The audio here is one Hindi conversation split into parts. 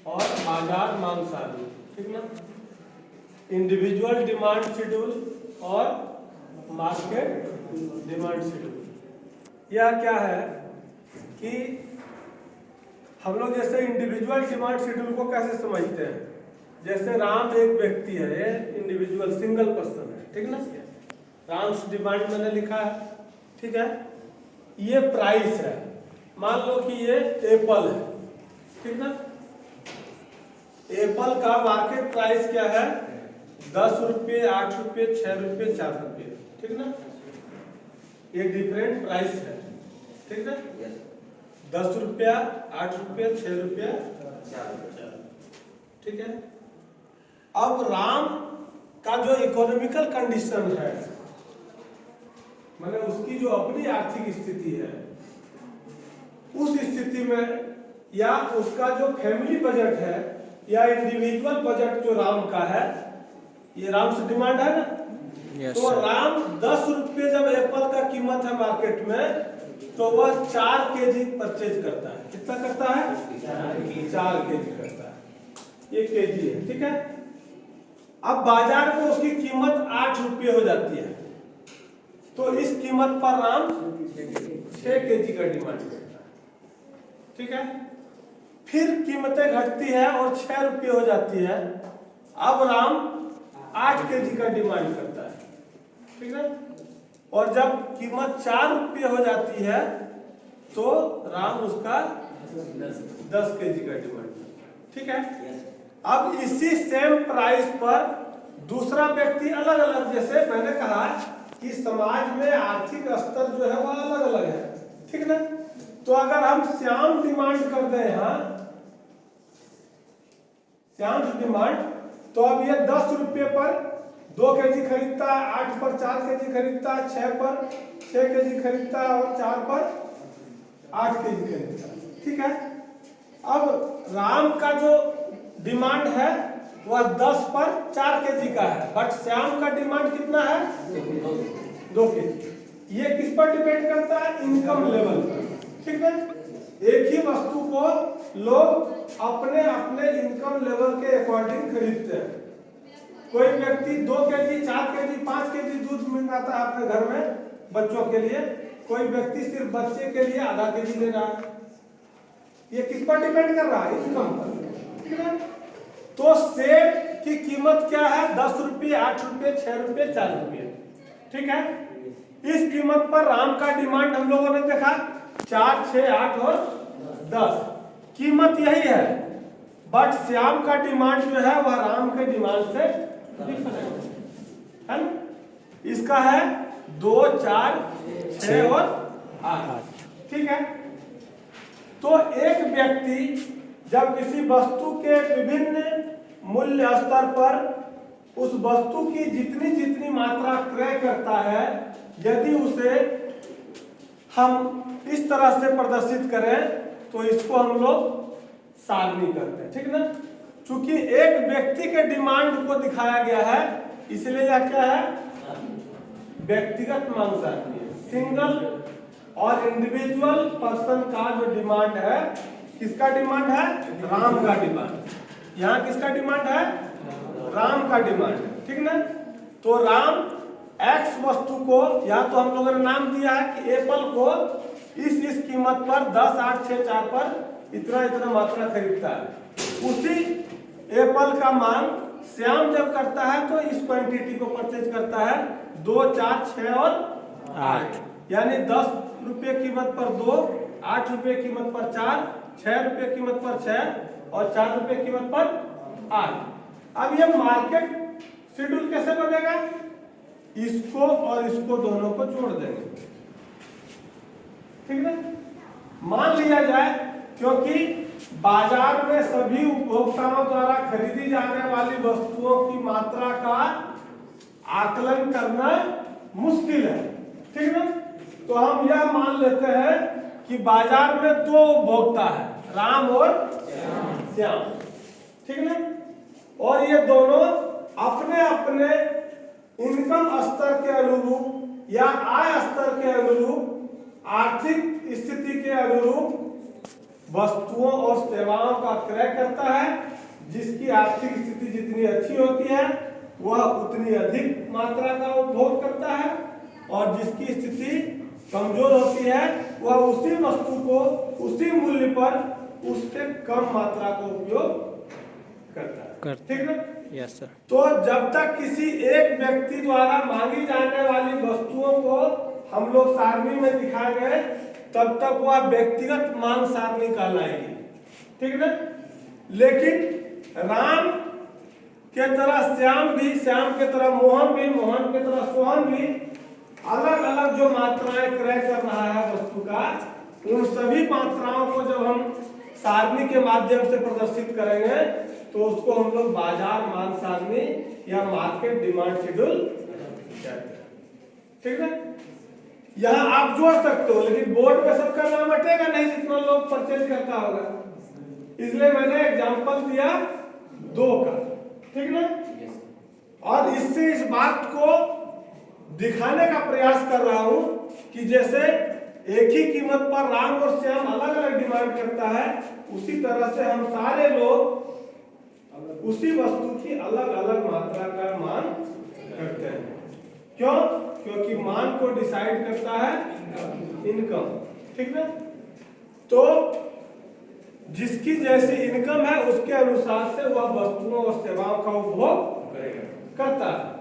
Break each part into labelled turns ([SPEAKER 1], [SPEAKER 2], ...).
[SPEAKER 1] और बाजार मांग सारणी, ठीक ना। इंडिविजुअल डिमांड शेड्यूल और मार्केट डिमांड शेड्यूल। यह क्या है कि हम लोग जैसे इंडिविजुअल डिमांड शेड्यूल को कैसे समझते हैं, जैसे राम एक व्यक्ति है, ये इंडिविजुअल सिंगल पर्सन है, ठीक ना। राम्स डिमांड मैंने लिखा है, ठीक है। ये प्राइस है, मान लो कि ये एप्पल है, ठीक ना। एप्पल का मार्केट प्राइस क्या है, 10 रुपये, 8 रुपये, 6 रुपये, 4 रुपये, ठीक ना। ये डिफरेंट प्राइस है, ठीक ना। 10 रुपया, 8 रुपये, 6 रुपया, 4 रुपया, ठीक है। अब राम का जो इकोनॉमिकल कंडीशन है, मतलब उसकी जो अपनी आर्थिक स्थिति है, उस स्थिति में या उसका जो फैमिली बजट है या इंडिविजुअल बजट जो राम का है, ये राम से डिमांड है ना। तो राम 10 रुपये जब एप्पल का कीमत है मार्केट में, तो वह 4 केजी परचेज करता है। कितना करता है? 4 केजी करता है। ये केजी है, ठीक है। अब बाजार में उसकी कीमत 8 रुपये हो जाती है, तो इस कीमत पर राम 6 केजी का डिमांड करता है, ठीक है। फिर कीमतें घटती है और 6 रुपये हो जाती है। अब राम 8 केजी का डिमांड करता है, ठीक है। और जब कीमत 4 रुपये हो जाती है तो राम उसका 10 केजी का डिमांड करता है, ठीक है। अब इसी सेम प्राइस पर दूसरा व्यक्ति अलग अलग, जैसे मैंने कहा कि समाज में आर्थिक स्तर जो है वह अलग अलग है, ठीक ना। तो अगर हम श्याम डिमांड कर दें, यहाँ श्याम डिमांड, तो अब ये 10 रुपये पर 2 केजी खरीदता है, 8 पर 4 केजी खरीदता है, 6 पर 6 केजी खरीदता है और 4 पर 8 केजी खरीदता है, ठीक है। अब राम का जो डिमांड है वह 10 पर 4 केजी का है, बट श्याम का डिमांड कितना है? 2 केजी। ये किस पर डिपेंड करता है? इनकम लेवल पर, ठीक है। एक ही वस्तु को लोग अपने अपने इनकम लेवल के अकॉर्डिंग खरीदते हैं। कोई व्यक्ति 2 केजी, 4 केजी, 5 केजी दूध मंगाता है अपने घर में बच्चों के लिए, कोई व्यक्ति सिर्फ बच्चे के लिए आधा केजी ले रहा है। ये किस पर डिपेंड कर रहा है? इनकम पर, ठीक है। तो सेब की कीमत क्या है? 10 रुपये, 8 रुपये, 6 रुपये, 4 रुपये, ठीक है। इस कीमत पर राम का डिमांड हम लोगों ने देखा 4, 6, 8 और 10, कीमत यही है, बट श्याम का डिमांड जो है वह राम के डिमांड से डिफरेंट है ना। इसका है 2, 4, 6 और 8, ठीक है। तो एक व्यक्ति जब किसी वस्तु के विभिन्न मूल्य स्तर पर उस वस्तु की जितनी जितनी मात्रा क्रय करता है, यदि उसे हम इस तरह से प्रदर्शित करें तो इसको हम लोग सारणी करते हैं, ठीक ना। चूंकि एक व्यक्ति के डिमांड को दिखाया गया है, इसलिए यह क्या है? व्यक्तिगत मांग सारणी है। सिंगल और इंडिविजुअल पर्सन का जो डिमांड है, किसका डिमांड है? राम का डिमांड। यहाँ किसका डिमांड है? राम का डिमांड, ठीक ना। तो राम एक्स वस्तु को, या तो हम लोगों ने नाम दिया है कि एप्पल को इस कीमत पर 10, 8, 6, 4 पर इतना इतना मात्रा खरीदता है। उसी एप्पल का मांग श्याम जब करता है तो इस क्वांटिटी को परचेज करता है, 2, 4, 6 और 8, यानी 10 रुपये कीमत पर 2, 8 रुपये कीमत पर 4, 6 रुपये कीमत पर 6 और 4 रुपये कीमत पर 8। अब ये मार्केट शेड्यूल कैसे बनेगा? इसको और इसको दोनों को जोड़ देंगे, ठीक है। मान लिया जाए, क्योंकि बाजार में सभी उपभोक्ताओं द्वारा खरीदी जाने वाली वस्तुओं की मात्रा का आकलन करना मुश्किल है, ठीक है। तो हम यह मान लेते हैं कि बाजार में 2 उपभोक्ता है, राम और श्याम, ठीक है। और ये दोनों अपने अपने इनकम स्तर के अनुरूप या आय स्तर के अनुरूप, आर्थिक स्थिति के अनुरूप वस्तुओं और सेवाओं का क्रय करता है। जिसकी आर्थिक स्थिति जितनी अच्छी होती है वह उतनी अधिक मात्रा का उपभोग करता है, और जिसकी स्थिति कमजोर होती है वह उसी वस्तु को उसी मूल्य पर उससे कम मात्रा का उपयोग करता है। ठीक है?
[SPEAKER 2] Yes sir.
[SPEAKER 1] तो जब तक किसी एक व्यक्ति द्वारा मांगी जाने वाली वस्तुओं को हम लोग सारणी में दिखाएंगे तब तक वह व्यक्तिगत मांग सारणी कहलाएगी। ठीक है? लेकिन राम के तरह श्याम भी, श्याम के तरह मोहन भी, मोहन के तरह सोहन भी अलग अलग जो मात्राएं क्रय कर रहा है वस्तु का, उन सभी मात्राओं को जब हम सारणी के माध्यम से प्रदर्शित करेंगे तो उसको हम लोग बाजार मांग सारणी या मार्केट डिमांड शेड्यूल कहते हैं। ठीक है? यहाँ आप जोड़ सकते हो, लेकिन बोर्ड पे सबका नाम हटेगा नहीं जितना लोग परचेज करता होगा, इसलिए मैंने एग्जांपल दिया 2 का। ठीक ना? और इससे इस बात को दिखाने का प्रयास कर रहा हूं कि जैसे एक ही कीमत पर राम और श्याम अलग अलग डिमांड करता है, उसी तरह से हम सारे लोग उसी वस्तु की अलग अलग मात्रा का मांग करते हैं। क्यों? क्योंकि मांग को डिसाइड करता है इनकम। ठीक ना? तो जिसकी जैसी इनकम है उसके अनुसार से वह वस्तुओं और सेवाओं का उपभोग करता है।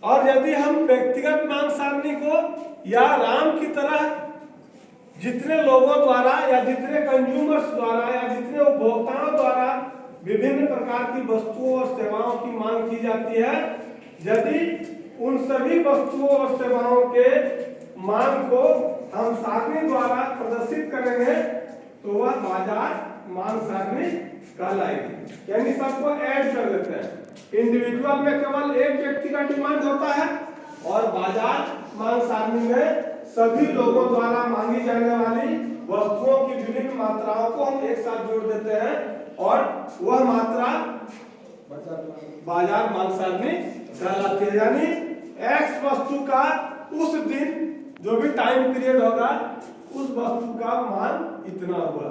[SPEAKER 1] और यदि हम व्यक्तिगत मांग सारणी को या राम की तरह जितने लोगों द्वारा या जितने कंज्यूमर्स द्वारा या जितने उपभोक्ताओं द्वारा विभिन्न प्रकार की वस्तुओं और सेवाओं की मांग की जाती है, यदि उन सभी वस्तुओं और सेवाओं के मांग को हम सारणी द्वारा प्रदर्शित करेंगे तो वह बाजार मांग सारणी कहलाएगी। यानी सबको ऐड कर देते हैं। इंडिविजुअल में केवल एक व्यक्ति का डिमांड होता है और बाजार मांग सारणी में सभी लोगों द्वारा मांगी जाने वाली वस्तुओं की विभिन्न मात्राओं को हम एक साथ जोड़ देते हैं और वह मात्रा बाजार मांग सारणी कहलाती है। यानी एक्स वस्तु का उस दिन जो भी टाइम पीरियड होगा उस वस्तु का मान इतना हुआ।